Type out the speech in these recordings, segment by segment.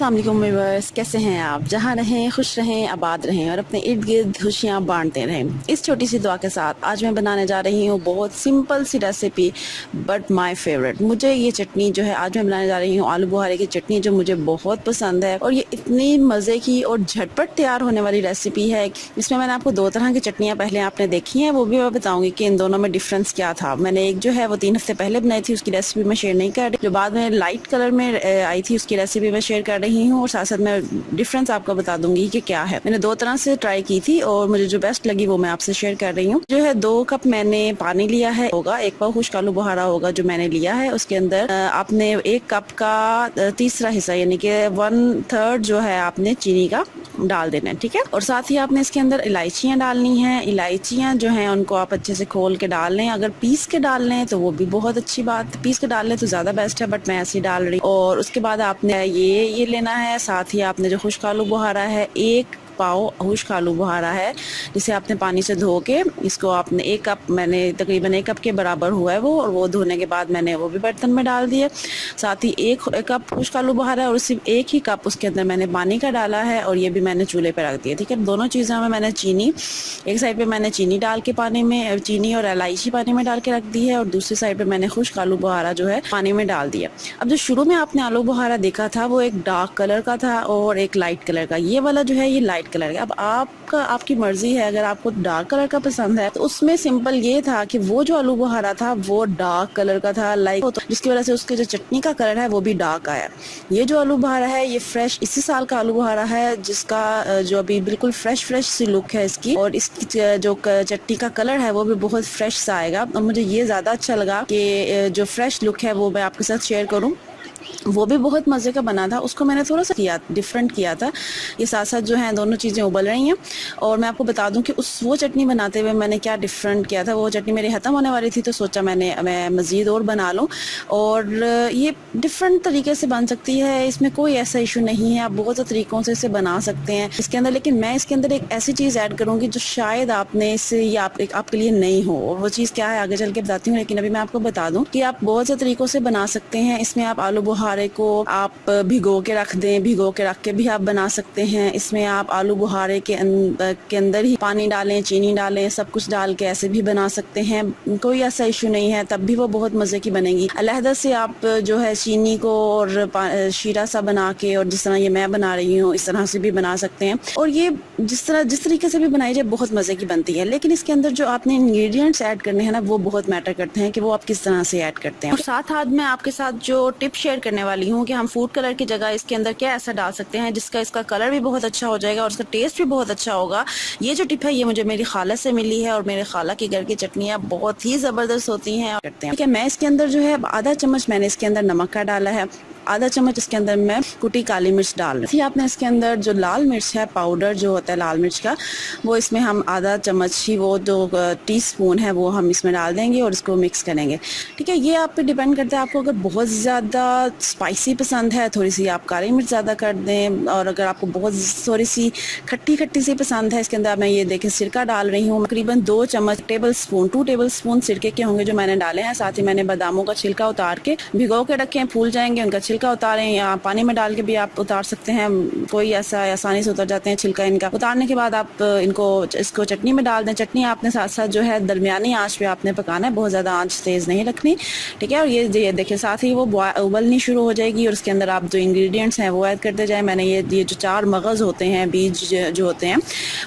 अस्सलाम वालेकुम व्यूअर्स, कैसे हैं आप? जहाँ रहें खुश रहें, आबाद रहें और अपने इर्द गिर्द खुशियाँ बांटते रहें। इस छोटी सी दुआ के साथ आज मैं बनाने जा रही हूँ बहुत सिंपल सी रेसिपी बट माय फेवरेट। मुझे ये चटनी जो है आज मैं बनाने जा रही हूँ आलू बुहारे की चटनी, जो मुझे बहुत पसंद है और ये इतनी मज़े की और झटपट तैयार होने वाली रेसिपी है। इसमें मैंने आपको दो तरह की चटनियाँ पहले आपने देखी हैं, वो भी मैं बताऊँगी कि इन दोनों में डिफरेंस क्या था। मैंने एक जो है वो 3 हफ्ते पहले बनाई थी, उसकी रेसिपी मैं शेयर नहीं कर रही। जो बाद में लाइट कलर में आई थी उसकी रेसिपी मैं शेयर कर रही हूँ और साथ साथ मैं डिफरेंस आपको बता दूंगी कि क्या है। मैंने दो तरह से ट्राई की थी और मुझे जो बेस्ट लगी वो मैं आपसे शेयर कर रही हूँ। जो है 2 कप मैंने पानी लिया है, होगा 1 पाव खुश्क आलू बुहारा होगा जो मैंने लिया है। उसके अंदर आपने 1 कप का तीसरा हिस्सा यानी कि 1/3 जो है आपने चीनी का डाल देना है, ठीक है। और साथ ही आपने इसके अंदर इलायचियाँ डालनी हैं। इलायचियाँ जो हैं उनको आप अच्छे से खोल के डाल लें। अगर पीस के डाल लें तो वो भी बहुत अच्छी बात, पीस के डाल लें तो ज़्यादा बेस्ट है, बट मैं ऐसे ही डाल रही। और उसके बाद आपने ये लेना है। साथ ही आपने जो खुश्क आलू बुहारा है, 1 पाव खुश्क आलू बुहारा है जिसे आपने पानी से धो के, इसको आपने 1 कप, मैंने तकरीबन 1 कप के बराबर हुआ है वो, और वो धोने के बाद मैंने वो भी बर्तन में डाल दिए। साथ ही 1 कप खुश्क आलू बुहारा है और सिर्फ 1 ही कप उसके अंदर मैंने पानी का डाला है और ये भी मैंने चूल्हे पे रख दिया, ठीक है। दोनों चीज़ों में मैंने चीनी, एक साइड पे मैंने चीनी डाल के पानी में, चीनी और इलायची पानी में डाल के रख दी है और दूसरी साइड पे मैंने खुश्क आलू बुहारा जो है पानी में डाल दिया। अब जो शुरू में आपने आलू बुहारा देखा था वो एक डार्क कलर का था और एक लाइट कलर का, ये वाला जो है ये लाइट कलर का। अब आपकी मर्जी है, अगर आपको डार्क कलर का पसंद है तो उसमें सिंपल ये था कि वो जो आलू बुहारा था वो डार्क कलर का था, लाइक, तो जिसकी वजह से उसके जो चटनी का कलर है वो भी डार्क आया। ये जो आलू बुहारा है ये फ्रेश इसी साल का आलू बुहारा है, जिसका जो अभी बिल्कुल फ्रेश सी लुक है इसकी, और इसकी जो चटनी का कलर है वो भी बहुत फ्रेश सा आएगा। और मुझे ये ज़्यादा अच्छा लगा कि जो फ्रेश लुक है वो मैं आपके साथ शेयर करूँ। वो भी बहुत मज़े का बना था, उसको मैंने थोड़ा सा डिफरेंट किया था। ये साथ साथ जो है दोनों चीज़ें उबल रही हैं और मैं आपको बता दूं कि वो चटनी बनाते हुए मैंने क्या डिफरेंट किया था। वो चटनी मेरी ख़त्म होने वाली थी तो सोचा मैं मज़ीद और बना लूं, और ये डिफरेंट तरीके से बन सकती है, इसमें कोई ऐसा इशू नहीं है, आप बहुत से तरीक़ों से इसे बना सकते हैं इसके अंदर। लेकिन मैं इसके अंदर एक ऐसी चीज़ ऐड करूँगी जो शायद आपने इससे या आपके लिए नहीं हो, और वो चीज़ क्या है आगे चल के बताती हूँ। लेकिन अभी मैं आपको बता दूँ कि आप बहुत से तरीक़ों से बना सकते हैं। इसमें आप आलू बुहारे को आप भिगो के रख दें, भिगो के रख के भी आप बना सकते हैं। इसमें आप आलू बुहारे के अंदर ही पानी डालें, चीनी डालें, सब कुछ डाल के ऐसे भी बना सकते हैं, कोई ऐसा इशू नहीं है, तब भी वो बहुत मज़े की बनेगी। अलहदा से आप जो है चीनी को और शीरा सा बना के, और जिस तरह ये मैं बना रही हूँ इस तरह से भी बना सकते हैं, और ये जिस तरीके से भी बनाई जाए बहुत मज़े की बनती है। लेकिन इसके अंदर जो आपने इंग्रेडिएंट्स ऐड करने हैं ना वो बहुत मैटर करते हैं कि वो आप किस तरह से ऐड करते हैं। और साथ साथ मैं आपके साथ जो टिप शेयर करने वाली हूँ कि हम फूड कलर की जगह इसके अंदर क्या ऐसा डाल सकते हैं जिसका इसका कलर भी बहुत अच्छा हो जाएगा और इसका टेस्ट भी बहुत अच्छा होगा। ये जो टिप है ये मुझे मेरी खाला से मिली है और मेरे खाला के घर की चटनियाँ बहुत ही ज़बरदस्त होती हैं करते हैं, ठीक है। मैं इसके अंदर जो है आधा चम्मच मैंने इसके अंदर नमक का डाला है, आधा चम्मच इसके अंदर मैं कुटी काली मिर्च डाल रही थी। आपने इसके अंदर जो लाल मिर्च है, पाउडर जो होता है लाल मिर्च का, वो इसमें हम आधा चम्मच ही, वो जो टीस्पून है वो हम इसमें डाल देंगे और इसको मिक्स करेंगे, ठीक है। ये आप पे डिपेंड करता है, आपको अगर बहुत ज़्यादा स्पाइसी पसंद है थोड़ी सी आप काली मिर्च ज़्यादा कर दें, और अगर आपको बहुत थोड़ी सी खट्टी सी पसंद है, इसके अंदर मैं ये देखें सिरका डाल रही हूँ, तकरीबन 2 टेबल स्पून सिरके के होंगे जो मैंने डाले हैं। साथ ही मैंने बादामों का छिलका उतार के भिगो के रखे हैं, फूल जाएंगे, उनका छिलका उतारें, या पानी में डाल के भी आप उतार सकते हैं, कोई ऐसा आसानी से उतर जाते हैं छिलका इनका। उतारने के बाद आप इसको चटनी में डाल दें। चटनी आपने साथ साथ जो है दरमियानी आंच पे आपने पकाना है, बहुत ज़्यादा आंच तेज़ नहीं रखनी, ठीक है। और ये देखिए साथ ही वो उबलनी शुरू हो जाएगी और उसके अंदर आप जो इंग्रेडिएंट्स हैं वो ऐड करते जाएं। मैंने ये जो 4 मगज़ होते हैं, बीज जो होते हैं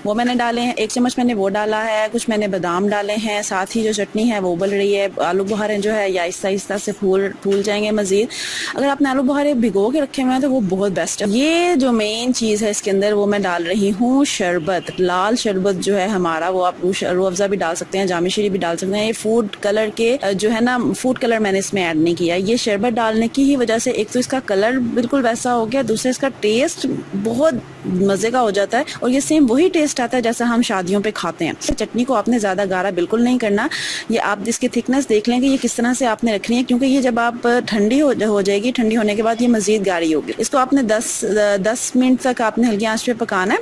वो मैंने डाले हैं, 1 चम्मच मैंने वो डाला है, कुछ मैंने बादाम डाले हैं। साथ ही जो चटनी है वो उबल रही है, आलू बुहारे जो है या आहिस्ता से फूल जाएंगे मज़ीद। अगर आपने आलू बुहारे भिगो के रखे हुए हैं तो वो बहुत बेस्ट है। ये जो मेन चीज़ है इसके अंदर वो मैं डाल रही हूँ शरबत, लाल शरबत जो है हमारा, वो आप रूह अफ़ज़ा भी डाल सकते हैं, जामी शीरी भी डाल सकते हैं। ये फूड कलर के जो है ना, फूड कलर मैंने इसमें ऐड नहीं किया। ये शरबत डालने की ही वजह से एक तो इसका कलर बिल्कुल वैसा हो गया, दूसरा इसका टेस्ट बहुत मज़े का हो जाता है और ये सेम वही टेस्ट आता है जैसा हम शादियों पे खाते हैं। चटनी को आपने ज़्यादा गाढ़ा बिल्कुल नहीं करना, ये आप इसकी थिकनेस देख लें कि ये किस तरह से आपने रखनी है, क्योंकि ये जब आप ठंडी हो जाएगी, ठंडी होने के बाद ये मज़ीद गाढ़ी होगी। इसको आपने 10 मिनट तक आपने हल्की आंच पे पकाना है।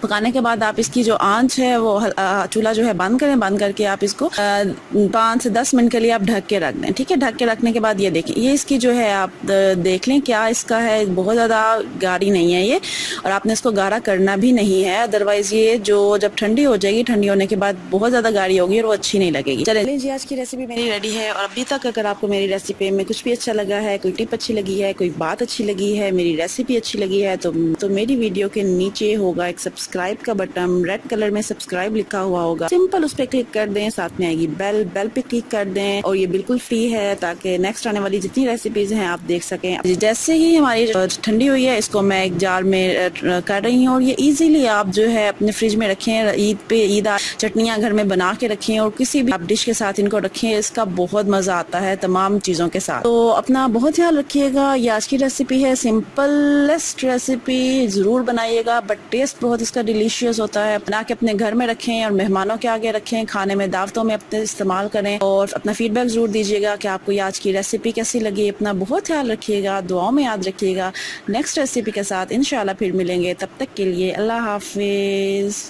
पकाने के बाद आप इसकी जो आंच है वो चूल्हा जो है बंद करें, बंद करके आप इसको 5 से 10 मिनट के लिए आप ढक के रख दें। ठीक है, ढक के रखने के बाद ये देखें, ये इसकी जो है आप देख लें क्या इसका है, बहुत ज़्यादा गाढ़ी नहीं है ये, और आपने इसको गाढ़ा करना भी नहीं है, अदरवाइज़ ये जो जब ठंडी हो जाएगी, ठंडी होने के बाद बहुत ज़्यादा गाढ़ी होगी और वो अच्छी नहीं लगेगी। चलिए जी, आज की रेसिपी मेरी रेडी है। और अभी तक अगर आपको मेरी रेसिपी में कुछ भी अच्छा लगा है, कोई टिप अच्छी लगी है, कोई बात अच्छी लगी है, मेरी रेसिपी अच्छी लगी है, तो मेरी वीडियो के नीचे होगा एक सब्सक्राइब का बटन, रेड कलर में सब्सक्राइब लिखा हुआ होगा, सिंपल उस पर क्लिक कर दें, साथ में आएगी बेल, बेल पे क्लिक कर दें, और ये बिल्कुल फ्री है ताकि नेक्स्ट आने वाली जितनी रेसिपीज हैं आप देख सकें। जैसे ही हमारी ठंडी हुई है, इसको मैं एक जार में कर रही हूँ, और ये इजीली आप जो है अपने फ्रिज में रखें, ईद पे ईद चटनियाँ घर में बना के रखें, और किसी भी आप डिश के साथ इनको रखें, इसका बहुत मजा आता है तमाम चीजों के साथ। तो अपना बहुत ख्याल रखिएगा। ये आज की रेसिपी है, सिंपलेस्ट रेसिपी, जरूर बनाइएगा, बट टेस्ट बहुत इसका डिलीशियस होता है। बना के अपने घर में रखें और मेहमानों के आगे रखें, खाने में, दावतों में अपने इस्तेमाल करें, और अपना फीडबैक जरूर दीजिएगा कि आपको ये आज की रेसिपी कैसी लगी। अपना बहुत ख्याल रखिएगा, दुआओं में याद रखिएगा। नेक्स्ट रेसिपी के साथ इंशाल्लाह फिर मिलेंगे, तब तक के लिए अल्लाह हाफिज।